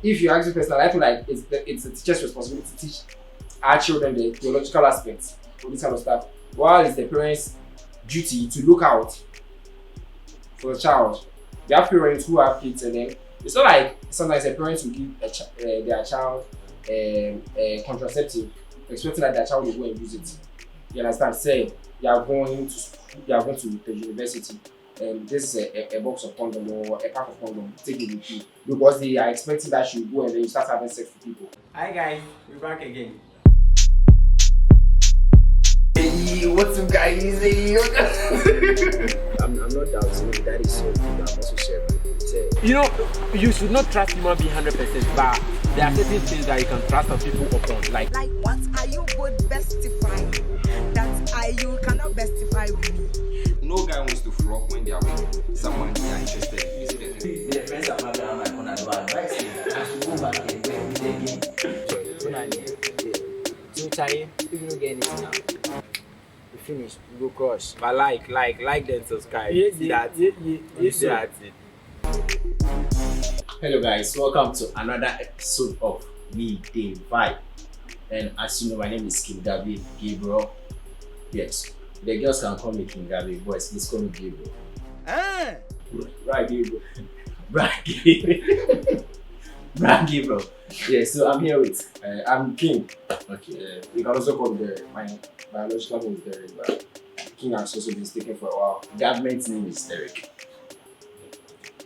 if you ask me personally, I feel like it's the teacher's responsibility to teach our children the theological aspects of this kind of stuff, while it's the parents' duty to look out for the child. They have parents who have kids, and then it's not like sometimes the parents will give their child a contraceptive, expecting that their child will go and use it. You understand? Say you are going to school, you are going to the university, and this is a box of condom or a pack of condom. Take it with you because they are expecting that you go and then you start having sex with people. Hi guys, we're back again. Hey, what's up, guys? Hey, I'm not doubting it. That is so good. I'm also sharing it. You know, you should not trust human being 100%, but there are certain things that you can trust some people upon. Like what are you both bestifying? That you cannot bestify with me. No guy wants to flop when they are with someone they are interested in. The friends are not around my corner. No advice. I should go back and go and meet again. So, Charlie, if you don't get anything now, we finish. We go cross. But like then subscribe. Hello guys, welcome to another episode of Me Day Vibe. And as you know, my name is King Gabriel. Yes, the girls can call me King Gabriel, boys please call me Gabriel. Right, Gabriel. Brad Gabriel. Yeah, so I'm here with I'm King. okay. You can also call me Derek. My biological name is Derek, but King has also been taken for a while. Government name is Derek.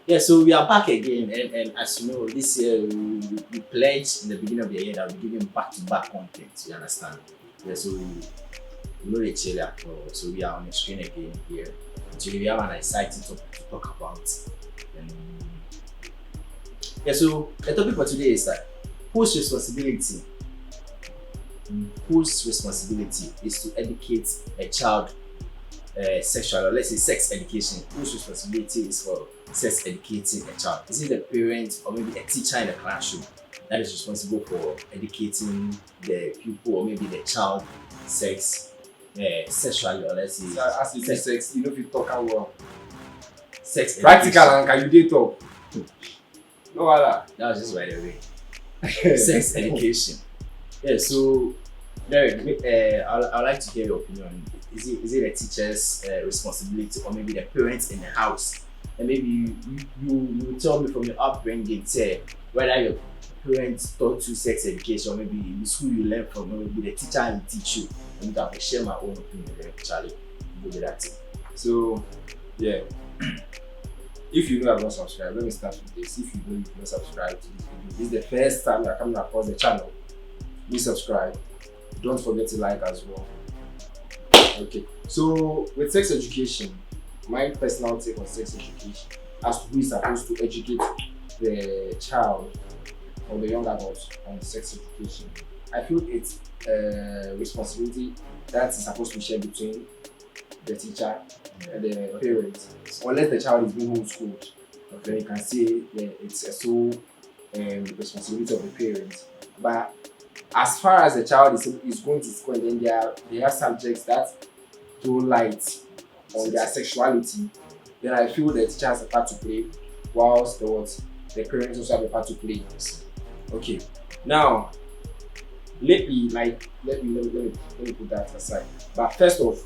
Yeah, so we are back again, and as you know, this year we pledged in the beginning of the year that we're giving back-to-back content. You understand? Yeah, so we know the chill at all. So we are on the screen again here. Today we have an exciting topic to talk about. Yeah, so the topic for today is that whose responsibility is to educate a child sexual, or let's say sex education. Whose responsibility is for sex educating a child? Is it the parent or maybe a teacher in the classroom that is responsible for educating the pupil or maybe the child sexually, or let's say As you do sex, you know if you talk out well. sex Practical education. and can you date talk? No other. That was just by the way. Sex education. Yeah, so Derek, I'd like to hear your opinion. Is it the teacher's responsibility or maybe the parents in the house? And maybe you tell me from your upbringing, say whether your parents taught you sex education or maybe in the school you learn from, or maybe the teacher will teach you. And I will share my own opinion there, Charlie. Go with that. So, yeah. If you know I've not subscribed, let me start with this. If you know you've not subscribed to this video, this is the first time you're coming across the channel, please subscribe. Don't forget to like as well. Okay, so with sex education, my personal take on sex education as to who is supposed to educate the child or the young adult on sex education, I feel it's a responsibility that is supposed to be shared between the teacher and the parents, unless the child is being homeschooled. Then you can say it's a sole responsibility of the parents. But as far as the child is going to school and then they have subjects that throw light on their sexuality, then I feel the teacher has a part to play, whilst the parents also have a part to play. Okay, now lately, let me put that aside. But first off,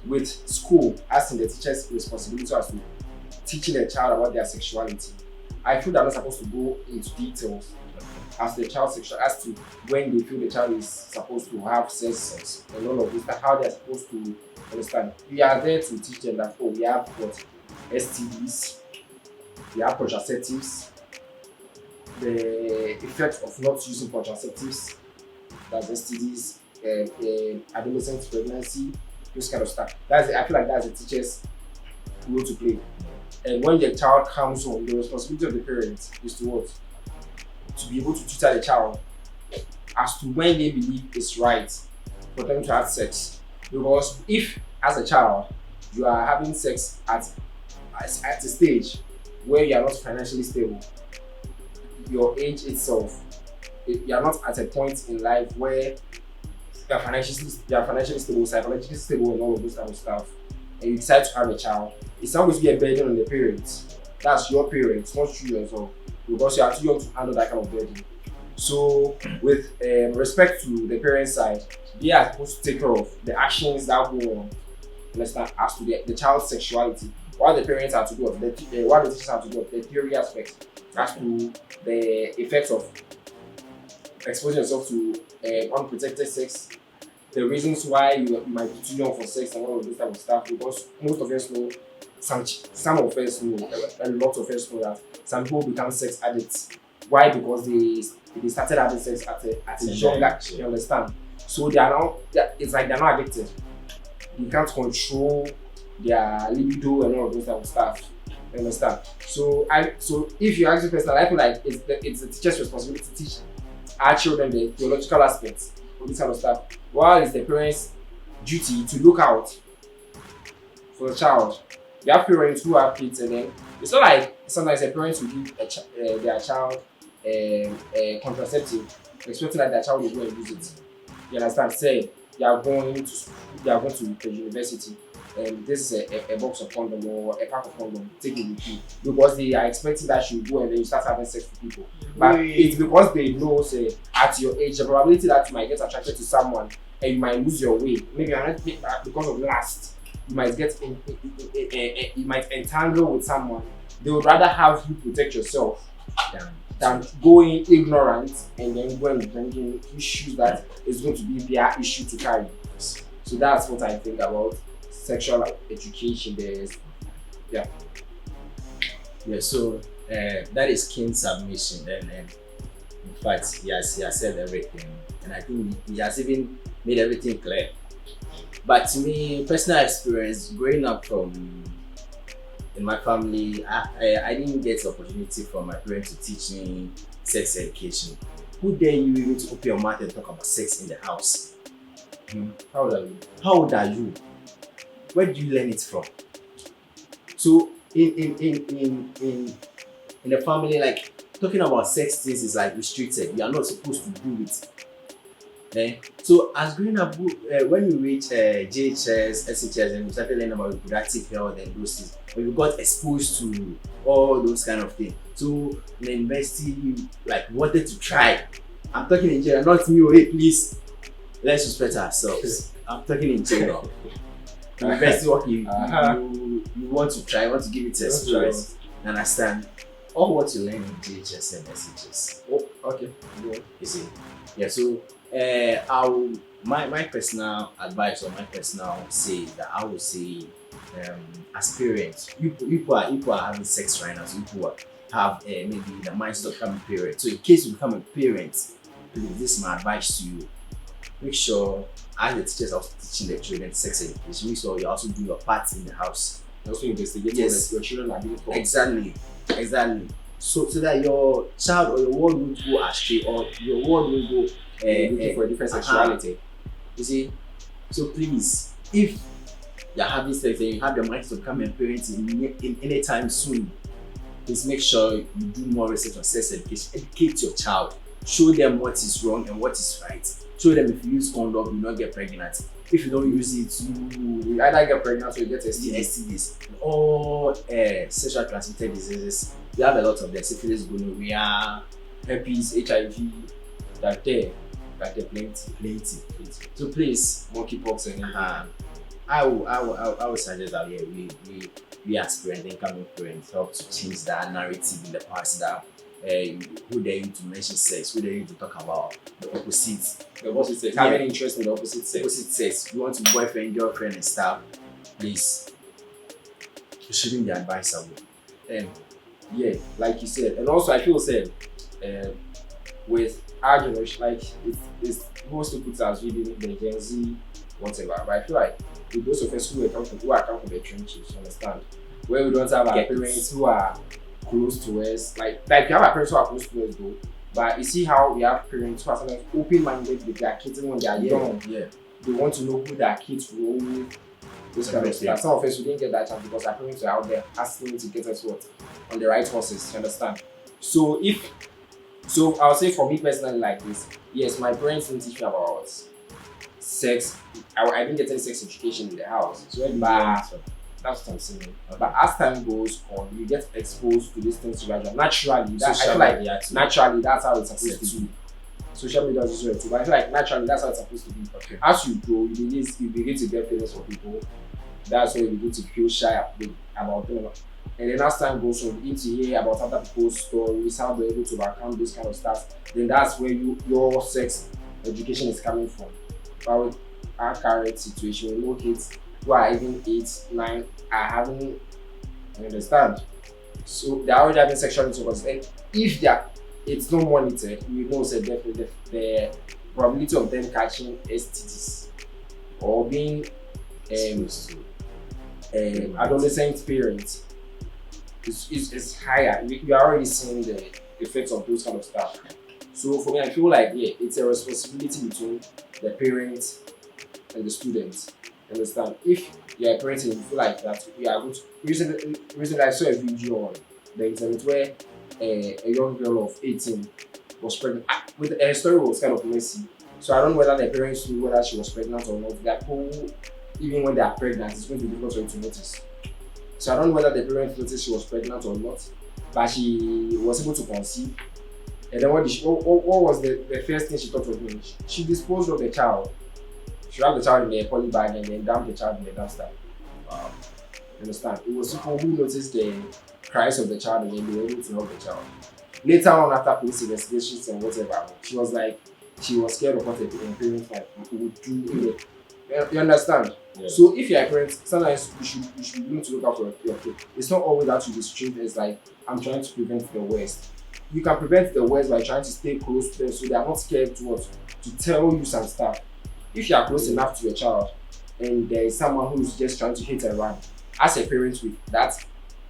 with school, as in the teacher's responsibility as to teaching the child about their sexuality, I feel they're not supposed to go into details as the child's sexual, as to when they feel the child is supposed to have sex and all of this, that how they're supposed to understand. We are there to teach them that we have what STDs, we have contraceptives, the effect of not using contraceptives, that's STDs, adolescent pregnancy, this kind of stuff. I feel like that's the teacher's role to play. And when the child comes home, the responsibility of the parents is to what? To be able to tutor the child as to when they believe it's right for them to have sex. Because if, as a child, you are having sex at a stage where you are not financially stable, your age itself, you are not at a point in life where you are financially stable, psychologically stable, and all of this kind of stuff, and you decide to have a child, it's not going to be a burden on the parents. That's your parents, not you yourself. because you are too young to handle that kind of burden. So, with respect to the parent side, they are supposed to take care of the actions that go on, understand, as to the child's sexuality. What the parents are to do of what the teachers have to do of the theory aspect, as to the effects of exposing yourself to unprotected sex, the reasons why you might be too young for sex and all of this type of stuff. Because most of us know, some of us know, a lot of us know that some people become sex addicts. Why? Because they started having sex at a younger age. You understand? So they are now. It's like they're not addicted. You can't control their libido and all of those type of stuff. You understand? So if you ask the person, I feel like it's the teacher's responsibility to teach our children the theological aspects of this kind of stuff, while it's the parents' duty to look out for the child. You have parents who have kids, and then it's not like sometimes the parents will give their child a contraceptive, expecting that their child will go and use it. You understand? Say they are going to the university, and this is a box of condom or a pack of condom, take it with you, because they are expecting that you go and then you start having sex with people. But it's because they know, say, at your age, the probability that you might get attracted to someone and you might lose your way, maybe you're not because of lust, you might get you might entangle with someone. They would rather have you protect yourself than going ignorant and then going bringing issues that is going to be their issue to carry. So that's what I think about sexual education. Yeah. So that is King's submission, and in fact he has said everything, and I think he has even made everything clear. But to me, personal experience growing up in my family, I didn't get the opportunity from my parents to teach me sex education. Who dare you even to open your mouth and talk about sex in the house? How old are you? How old are you? Where do you learn it from? So in the family, like talking about sex things is like restricted. You are not supposed to do it. So as growing up, when you reach JHS, SHS, and you started learning about reproductive health and those things, when you got exposed to all those kind of things, so in the university, you like wanted to try. I'm talking in general, not me. Hey, please, let's respect ourselves. I'm talking in general. University work, you want to try, you want to give it a experience. Understand all what you learn in JHS and SHS. Oh, okay. You see, yeah. So. My personal advice or my personal say that I would say, as parents, people are having sex right now. So people have maybe the mindset of becoming parents. So in case you become a parent, please, this is my advice to you. Make sure, as the teachers are also teaching the children sex education, make sure you also do your part in the house. Also investigate what your children are being taught. Exactly. So that your child or your world won't go astray, or your world will go looking for a different sexuality. You see, so please, if you're having sex and you have the mind to become a parent in any time soon, please make sure you do more research on sex education. Educate your child, show them what is wrong and what is right. Show them if you use condom, you not get pregnant. If you don't use it, you either get pregnant or you get STDs. All sexual transmitted diseases, we have a lot of them: syphilis, gonorrhea, herpes, HIV. They're plenty. So please, monkeypox and I will suggest that we as parents, incoming parents, help to change that narrative in the past that who dare you to mention sex, who dare you to talk about the opposite sex, having interest in the opposite sex. You want to boyfriend, girlfriend and stuff, please, it shouldn't be advisable. Yeah, like you said, and also I feel said with our generation, like it's most people as reading the Gen Z, whatever. But I feel like with those of us who come from the trenches, you understand, where we don't have our parents who are close to us, like we have our parents who are close to us though. But you see how we have parents who are sometimes open-minded with their kids when they are young. Yeah. They want to know who their kids roll with. This kind of stuff. Some of us we didn't get that chance because our parents were out there asking to get us on the right horses. You understand? So I'll say for me personally like this, yes, my parents didn't teach me about sex. I didn't get any sex education in the house. So That's what I'm saying. But as time goes on, you get exposed to these things gradually. Naturally, I feel like naturally that's how it's supposed to be. Social media is also too, but I feel like naturally that's how it's supposed to be. Okay. As you grow, you begin to get feelings for people. That's when you begin to feel shy about them. And then as time goes on, you begin to hear about other people's stories, how they're able to overcome this kind of stuff. Then that's where your sex education is coming from. But with our current situation, we know kids who are even 8, 9 are having, you understand? So they're already having sexual intercourse. And if it's not monitored, we know that definitely the probability of them catching STDs or being adolescent parents is higher. We are already seeing the effects of those kind of stuff. So for me, I feel like it's a responsibility between the parents and the students. Understand? If you're a parent and you feel like that, we are good. Recently, I saw a video on the internet where a young girl of 18 was pregnant. With her story was kind of messy. So I don't know whether the parents knew whether she was pregnant or not. That even when they are pregnant, it's going to be difficult for you to notice. So I don't know whether the parents noticed she was pregnant or not, but she was able to conceive. And then what was the first thing she thought of doing? She disposed of the child. She wrapped the child in a poly bag and then dumped the child in the dumpster. You understand? It was people who noticed the cries of the child and then they were able to help the child. Later on, after police investigations and whatever, she was scared of what the parents would do. You understand? Yeah. So if you're a parent, sometimes you should be willing to look out for your kid. It's not always that you be strict. It's like, I'm trying to prevent the worst. You can prevent the worst by trying to stay close to them so they are not scared to tell you some stuff. If you are close enough to your child and there is someone who is just trying to hit and run, as a parent with that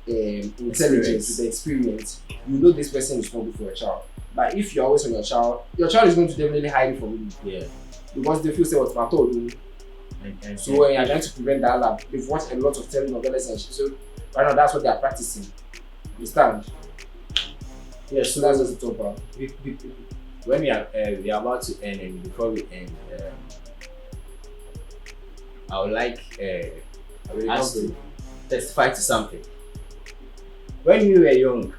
intelligence, with the experience, you know this person is not good for your child. But if you're always on your child is going to definitely hide it from you. Yeah. Because they feel say what's my doing. So when you're trying to prevent that, they've watched a lot of telenovelas and shit. So right now that's what they are practicing. You understand? Yeah, so that's just the top part. When we are about to end, and before we end, I would like us to testify to something. When we were young,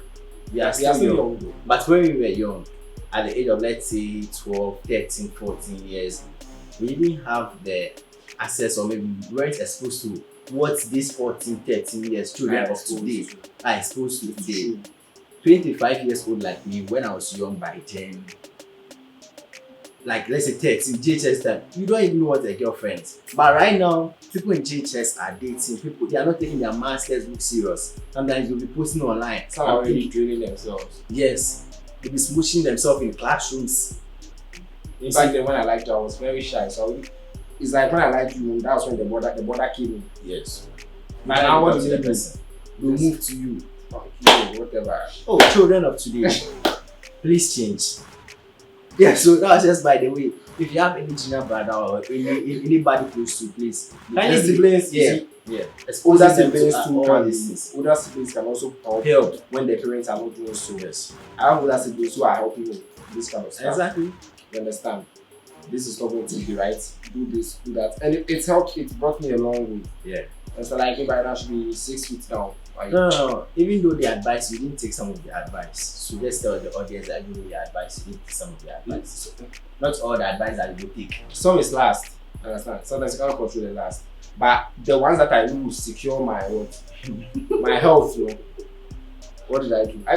we are still young, but when we were young, at the age of let's say 12, 13, 14 years, we didn't have the access, or maybe we weren't exposed to what these 14, 13 years children of today are exposed to today. 25 years old like me, when I was young by then, like let's say 13, JHS time, you don't even know what a girlfriend is. But right now, people in JHS are dating, they are not taking their master's book serious. Sometimes they'll be posting online. Some are already training themselves. Yes, they'll be smooching themselves in classrooms. In fact, then when I liked you, I was very shy. So it's like when I liked you, that was when the border came in. Yes. But now what do you do? They'll move to you. Whatever. Oh, children of today, please change. Yeah, so that was just by the way. If you have any junior brother or anybody close to, please. Kindly siblings, yeah. Older siblings too all these things. Older siblings can also help when their parents are not doing so. Yes. I have older siblings who are helping with this kind of stuff. Exactly. You understand? This is not going to be right. Do this, do that, and it's helped. It brought me a long way. Yeah. And so like maybe I now should be 6 feet down. Like, No. Even though the advice, you didn't take some of the advice. So just tell the audience that you know the advice, you didn't take some of the advice. Not all the advice that you take. Some is last. Understand? Sometimes you cannot control the last. But the ones that I do secure my my health, what did I do? I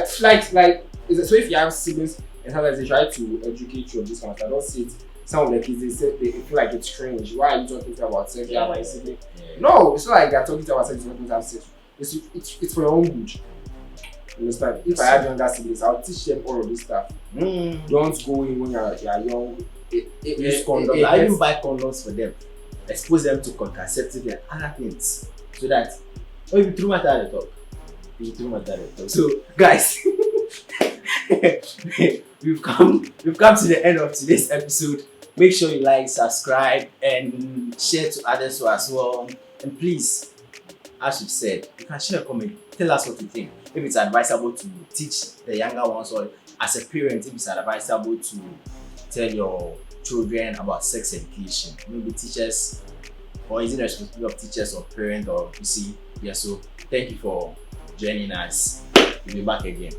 like so if you have siblings and sometimes they try to educate you on this kind of stuff, I don't see it. Some of the kids they feel like it's strange. Why are you talking about sex? Yeah, my sibling. Yeah. No, it's not like they're talking about sex, to have sex. It's for your own good. Understand? If I have younger siblings, I'll teach them all of this stuff. Don't go in when you're young. Use condoms. I even buy condoms for them. Expose them to contraceptive and other things. So that if you threw my dad talk. So guys, we've come to the end of today's episode. Make sure you like, subscribe, and share to others as well. And please, as you said, you can share a comment. Tell us what you think. If it's advisable to teach the younger ones, or as a parent, if it's advisable to tell your children about sex education. Maybe teachers or is it the responsibility of teachers or parents or you see? Yeah, so thank you for joining us. We'll be back again.